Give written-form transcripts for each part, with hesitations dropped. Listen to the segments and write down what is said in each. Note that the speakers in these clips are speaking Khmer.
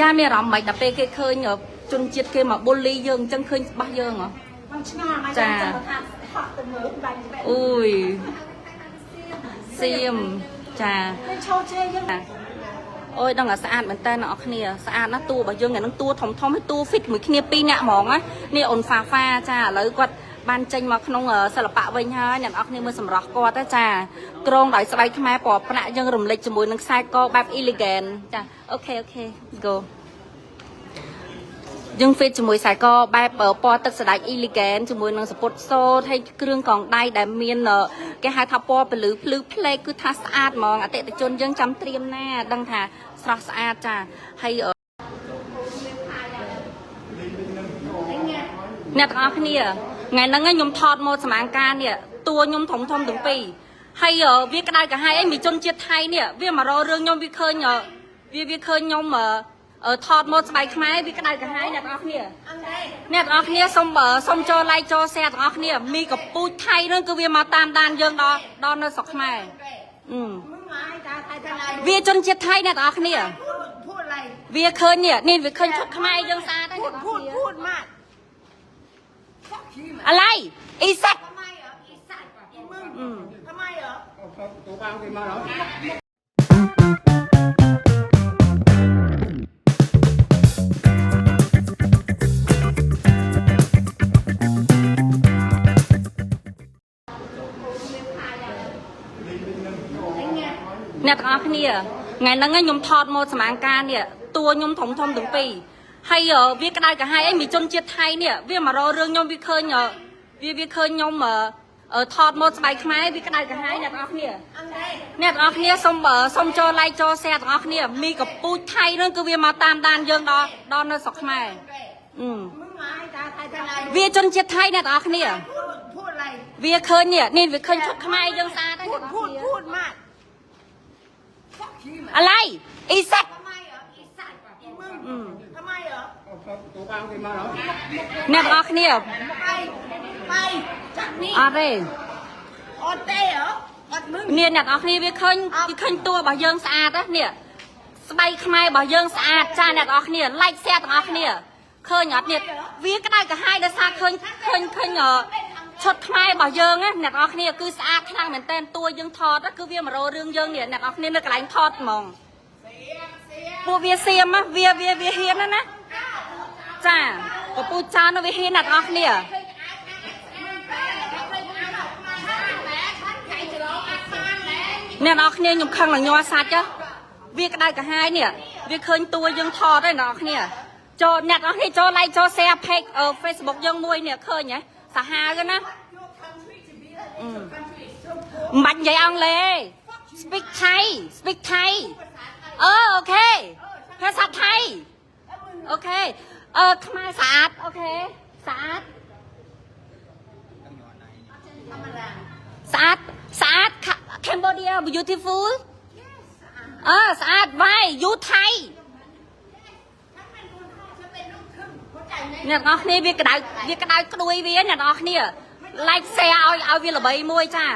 យ៉ាមានអារម្មណ៍មិនតែពេលគេឃើញជនជាតិគេមកបូលីយើងអញ្ចឹងឃើញច្បាស់យើងហ៎ចាអូយសៀមចាអូយដឹងតែស្អាតមែនតើអ្នកគ្នាស្អាតណាស់តួរបស់យើងហ្នឹងតួធំធំឲ្យតួ fit មួយគ្នា2នាក់ហ្មងណានេះអូនហ្វាចាឥឡូវគាត់បានចេញមកក្នុងសិល្បៈវិញហើយអ្នកនរគ្នាមើលសម្រស់គាត់ទៅចាក្រងដោយស្បែកខ្មែរពណ៌ប្រាក់យើងរំលេចជាមួយនឹងខ្សែកបែប elegant ចាអូខេ go យើង fit ជាមួយខ្សែកបែបពណ៌ទឹកស្ដេច elegant ជាមួយនឹងសពុតសូត្រហើយគ្រឿងកងដៃដែលមានគេហៅថាពណ៌ពលឺភ្លឺផ្លេកគឺថាស្អាតហ្មងអតិថិជនយើងចាំត្រៀមណាដឹងថាស្រស់ស្អាតចាហើយអ្នកទាំងអស់គ្នាថ្ងៃហ្នឹងខ្ញុំថតម៉ូដសមាងការនេះតួខ្ញុំធំទាំងពីរហើយវាក្តៅកាហាយអីមានជនជាតិថៃនេះវាមករករឿងខ្ញុំវាឃើញវាឃើញខ្ញុំថតម៉ូដស្បែកខ្មែរវាក្តៅកាហាយអ្នកទាំងអស់គ្នាអ្នកទាំងអស់គ្នាសូមចូល like ចូល share ទាំងអស់គ្នាមីកពូជថៃហ្នឹងគឺវាមកតាមដានយើងដល់នៅស្រុកខ្មែរវាជនជាតិថៃអ្នកទាំងអស់គ្នាវាឃើញនេះវាឃើញឈុតខ្មែរយើងស្អាតហើយអ្នកទាំងអស់គ្នាพูดมากอะไรอีสัตว์ทำไมเหรออีสัตว์ทำไมเหรอตัวบางไปมาเหรอអ្នកទាំងអស់គ្នាថ្ងៃហ្នឹងខ្ញុំថតម៉ូដសមាងការនេះតួខ្ញុំធំទាំងពីរហើយវាក្តៅកាហាយអីមានជនជាតិថៃនេះវាមករករឿងខ្ញុំវាឃើញខ្ញុំថតម៉ូដស្បែកខ្មែរវាក្តៅកាហាយអ្នកទាំងអស់គ្នាអ្នកទាំងអស់គ្នាសូមចូល like ចូល share ទាំងអស់គ្នាមីកពូជថៃហ្នឹងគឺវាមកតាមដានយើងដល់នៅស្រុកខ្មែរវាជនជាតិថៃអ្នកទាំងអស់គ្នាវាឃើញនេះវាឃើញឈុតខ្មែរយើងស្អាតហើយអ្នកទាំងអស់គ្នាพูดมากอะไรอีสัตว์ทำไมเหรอตัวบางไปมาเหรอអ្នកទាំងអស់គ្នាไปจากនេះអត់ទេអត់ទេហ៎អត់มึงនេះអ្នកទាំងអស់គ្នាវាឃើញតួរបស់យើងស្អាតណានេះស្បែកខ្មែររបស់យើងស្អាតចាអ្នកទាំងអស់គ្នា like share ទាំងអស់គ្នាឃើញអត់នេះវាក្តៅកាហាយដោយសារឃើញឈុតខ្មែររបស់យើងណាអ្នកទាំងអស់គ្នាគឺស្អាតខ្លាំងមែនតើតួយើងថតគឺវាមករករឿងយើងនេះអ្នកទាំងអស់គ្នានៅកន្លែងថតហ្មងពួកវាសៀមវាហ៊ានណាចាពពូចានវាហ៊ានអ្នកទាំងអស់គ្នាអ្នកទាំងអស់គ្នាខ្ញុំខឹងឡើងញ័រសាច់វាក្តៅកាហាយនេះវាឃើញតួយើងថតហើយអ្នកទាំងអស់គ្នាចូលអ្នកទាំងអស់គ្នាចូល like ចូល share page Facebook យើងមួយនេះឃើញហ៎សាហាវណាមិនបាច់និយាយអង់គ្លេស speak Thai អូខេភាសាថៃអូខេខ្មែរស្អាតអូខេស្អាតCambodia beautiful ស្អាត why you Thai អ្នកនរគ្នាវាក្តៅក្ដួយវាអ្នកនរគ្នា like share ឲ្យវាល្បីមួយចា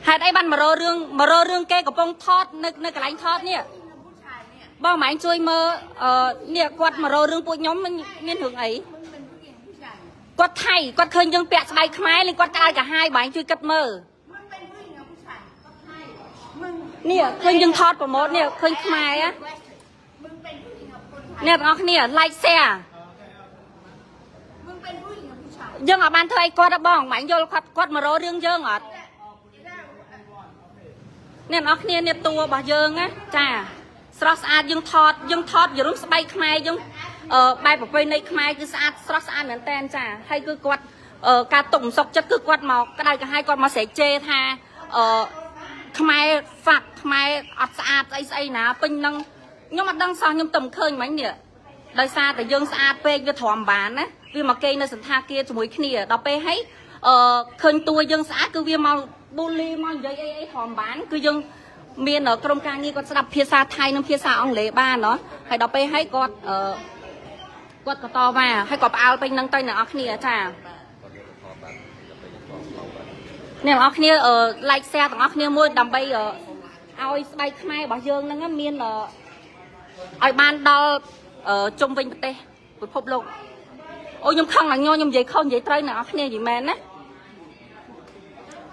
ហេតុអីបានមករករឿងគេកំពុងថតនៅកន្លែងថតនេះបងម៉ែជួយមើលនេះគាត់មករករឿងពួកខ្ញុំមានរឿងអីគាត់ថៃគាត់ឃើញយើងពាក់ស្បែកខ្មែរលេងគាត់ក្តៅកាហាយបងជួយគិតមើលនេះឃើញយើងថតប្រម៉ូទនេះឃើញខ្មែរអ្នកទាំងអស់គ្នា like share យើងអត់បានធ្វើអីគាត់ទេបងម៉ែយល់គាត់មករករឿងយើងអត់អ្នកនរគ្នានេះតួរបស់យើងណាចាស្រស់ស្អាតយើងថតយរុំស្បែកខ្មែរយើងបែបប្រពៃណីខ្មែរគឺស្អាតស្រស់ស្អាតមែនតើចាហើយគឺគាត់ការទុកមិនសុខចិត្តគឺគាត់មកក្តៅកាហាយគាត់មកស្រែកជេរថាខ្មែរហ្វាក់ខ្មែរអត់ស្អាតស្អីណាពេញនឹងខ្ញុំអត់ដឹងសោះខ្ញុំទៅមិនឃើញមិញនេះដោយសារតែយើងស្អាតពេកវាទ្រាំបានណាវាមកគេនៅសន្តាគារជាមួយគ្នាដល់ពេលហើយឃើញតួយើងស្អាតគឺវាមកប៊ូលីមកនិយាយអីធម្មបានគឺយើងមានក្រុមការងារគាត់ស្ដាប់ភាសាថៃនិងភាសាអង់គ្លេសបានណោះហើយដល់ពេលហើយគាត់ក៏តវ៉ាហើយក៏ផ្អើលពេញនឹងទៅអ្នកនរគ្នាចាអ្នកនរគ្នាlike share ទាំងអស់គ្នាមួយដើម្បី ឲ្យស្បែកខ្មែររបស់យើងហ្នឹងមានឲ្យបានដល់ជុំវិញប្រទេសពិភពលោកអូខ្ញុំខឹងឡើងខ្ញុំនិយាយខុសនិយាយត្រូវអ្នកនរគ្នានិយាយមែនណា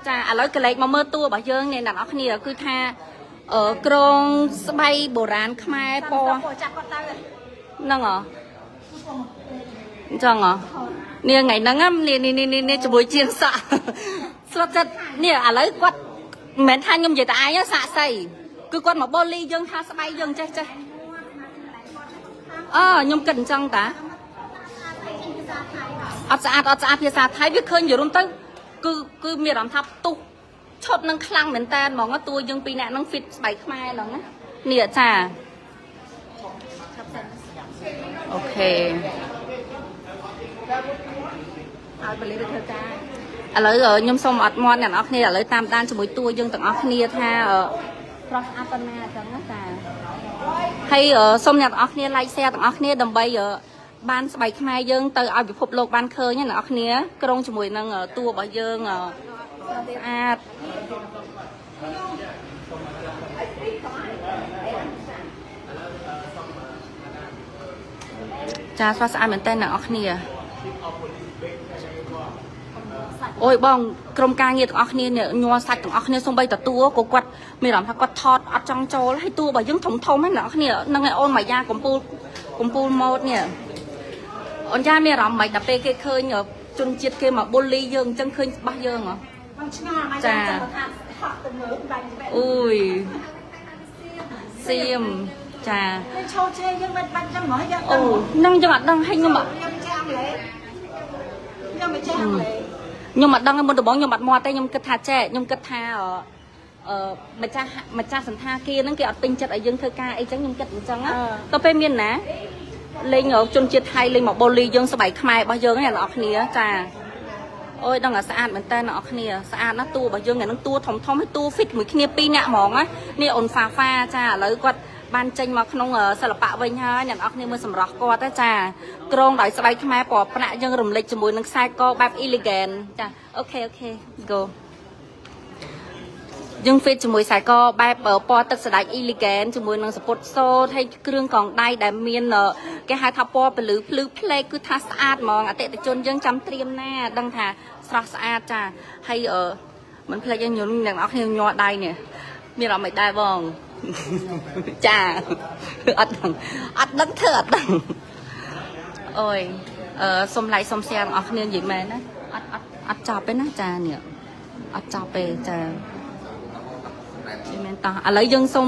ចាឥឡូវកលេចមកមើលតួរបស់យើងនេះអ្នកនរគ្នាគឺថាក្រងស្បៃបុរាណខ្មែរពណ៌ហ្នឹងហ៎អញ្ចឹងហ៎នេះថ្ងៃហ្នឹងនេះជាមួយជាងសក់ស្រុតចិត្តនេះឥឡូវគាត់មិនមែនថាខ្ញុំនិយាយតែឯងសាក់សីគឺគាត់មកបូលីយើងថាស្បៃយើងចេះខ្ញុំគិតអញ្ចឹងតាអត់ស្អាតភាសាថៃវាឃើញយល់ទៅគឺមានអារម្មណ៍ថាផ្ទុះឈុតនឹងខ្លាំងមែនតើហ្មងតួយើងពីរនាក់នឹង fit ស្បែកខ្មែរហ្នឹងណានេះចាអូខេឲ្យបលីទៅធ្វើការឥឡូវខ្ញុំសូមអត់មាត់អ្នកនរគ្នាឥឡូវតាមដានជាមួយតួយើងទាំងអស់គ្នាថាស្រស់ស្អាតប៉ុណ្ណាអញ្ចឹងណាចាហើយសូមអ្នកនរគ្នា like share ទាំងអស់គ្នាដើម្បីបានស្បែកខ្មែរយើងទៅឲ្យពិភពលោកបានឃើញណាអ្នកនរគ្នាក្រុងជាមួយនឹងតួរបស់យើងស្អាតចាស្រស់ស្អាតមែនតើអ្នកនរគ្នាអូយបងក្រុមការងារទាំងអស់គ្នាញ័រសាច់ទាំងអស់គ្នាសូម្បីតែតួក៏គាត់មានអារម្មណ៍ថាគាត់ថតអត់ចង់ចូលហើយតួរបស់យើងធំហ្នឹងអ្នកនរគ្នានឹងឯអូនមួយយ៉ាកំពូលម៉ូតនេះអូនយ៉ាមានអារម្មណ៍មិនដល់ពេលគេឃើញជនជាតិគេមកបូលីយើងអញ្ចឹងឃើញច្បាស់យើងហ៎ចាអូយសៀមចាឈោជេយើងមិនបាច់ចឹងហ្មងយើងអូនឹងយើងអត់ដឹងឲ្យខ្ញុំចាំលេខ្ញុំមិនចាំលេខ្ញុំអត់ដឹងមុនដំបូងខ្ញុំអត់មកទេខ្ញុំគិតថាចេះខ្ញុំគិតថាម្ចាស់សន្តាគារហ្នឹងគេអត់ពេញចិត្តឲ្យយើងធ្វើការអីចឹងខ្ញុំគិតអញ្ចឹងទៅពេលមានណាលេងជនជាតិថៃលេងមកបូលីយើងស្បែកខ្មែររបស់យើងហ្នឹងអ្នកនរគ្នាចាអូយដឹងតែស្អាតមែនតើអ្នកនរគ្នាស្អាតណាស់តួរបស់យើងហ្នឹងតួធំឲ្យតួ fit មួយគ្នាពីរនាក់ហ្មងណានេះអូនហ្វាចាឥឡូវគាត់បានចេញមកក្នុងសិល្បៈវិញហើយអ្នកនរគ្នាមើលសម្រស់គាត់ចាក្រងដោយស្បែកខ្មែរពណ៌ប្រាក់យើងរំលេចជាមួយនឹងខ្សែកបែប elegant ចាអូខេ go យើង fit ជាមួយខ្សែកបែបពណ៌ទឹកស្ដាច់ elegant ជាមួយនឹងសពុតសូត្រហើយគ្រឿងកងដៃដែលមានគេហៅថាពណ៌ពលឺភ្លឺផ្លេកគឺថាស្អាតហ្មងអតិថិជនយើងចាំត្រៀមណាដឹងថាស្រស់ស្អាតចាហើយមិនភ្លេចយើងអ្នកនរគ្នាញ័រដៃនេះមានអារម្មណ៍មិនដែរបងចាអត់ដឹងធ្វើអត់ដឹងអូយសុំ like សុំ share ទាំងអស់គ្នានិយាយមែនណាអត់ចប់ទេណាចានេះអត់ចប់ទេចាមែនតោះឥឡូវយើងសូម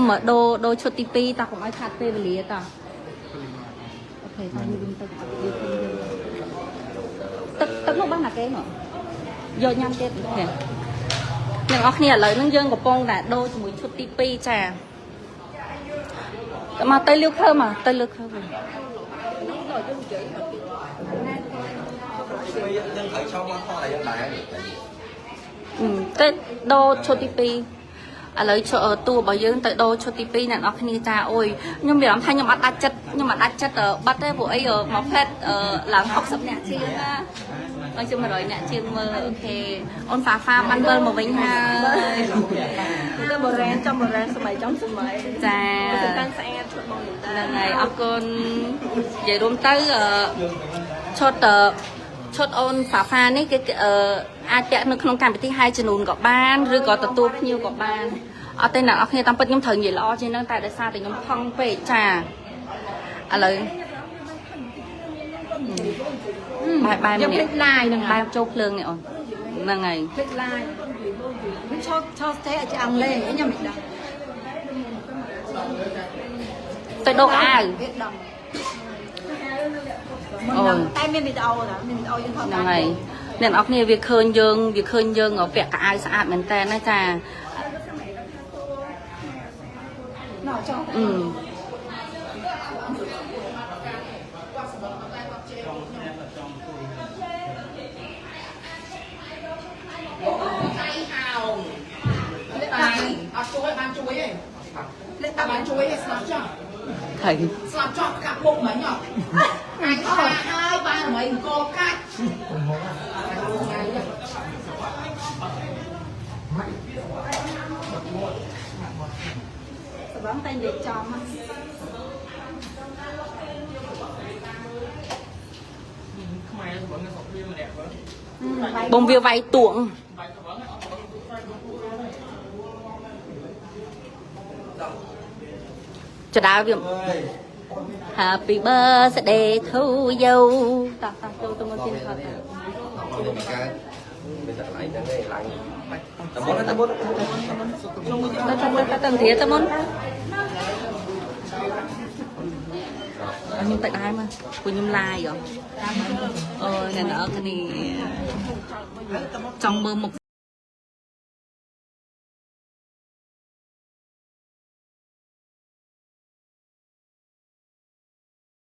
ដូរឈុតទី2តោះកុំឲ្យខាត់ពេលវេលាតោះអូខេតាមយើងទៅអត់យើងទឹកនោះបានណាគេមកយកញ៉ាំទៀតអូខេអ្នកនរគ្នាឥឡូវហ្នឹងយើងកំពុងតែដូរជាមួយឈុតទី2ចាមកទៅលឿខើមកទៅលឿខើវិញយើងត្រូវឆោមកថតឲ្យយើងដែរទៅដូរឈុតទី2ឥឡូវតួរបស់យើងទៅដូរឈុតទី2អ្នកនរគ្នាចាអូយខ្ញុំមានអារម្មណ៍ថាខ្ញុំអត់ដាច់ចិត្តបាត់ទេព្រោះអីមកផ្លែតឡើង60នាក់ជាងណាឲ្យជិះ100នាក់ជាងមើលអូខេអូនហ្វាបានវិលមកវិញហើយទៅបរិញ្ញាចំបរិញ្ញាសម័យចំសម័យចាកាន់ស្អាតឈុតបងហ្នឹងហើយអរគុណនិយាយរួមទៅឈុតអូនហ្វានេះគេអាចពាក់នៅក្នុងកម្មវិធីហែជំនូនក៏បានឬក៏ទទួលភ្ញៀវក៏បានអត់ទេអ្នកនរគ្នាតាមពិតខ្ញុំត្រូវនិយាយល្អជាងហ្នឹងតែដោយសារតែខ្ញុំផឹងពេកចាឥឡូវបែបខ្ញុំភ្លេចឡាយហ្នឹងបែបចូលភ្លើងនេះអូនហ្នឹងហើយភ្លេចឡាយខ្ញុំឈប់ទេអាចអង់គ្លេសខ្ញុំមិនដឹងទៅដូរអាវអូយតែមានវីដេអូណាមានវីដេអូយើងថតហ្នឹងហើយអ្នកនរគ្នាវាឃើញយើងពាក់កៅអៅស្អាតមែនតើណាចាណោចោអត់ជួយបានជួយទេលេខតាមបានជួយទេស្លាប់ចោះថៃស្លាប់ចោះកាប់ពុកមិញអត់អាចថតហើយបានអ្វីអង្គកាច់ vẫn tay để cho mà bông viêu vay tuộng cho đào việc Happy birthday to you tao tôi muốn xin thật ta cần thiết ta muốn nhưng tại đây mà của nhung lai rồi này đó cái này trong mơ một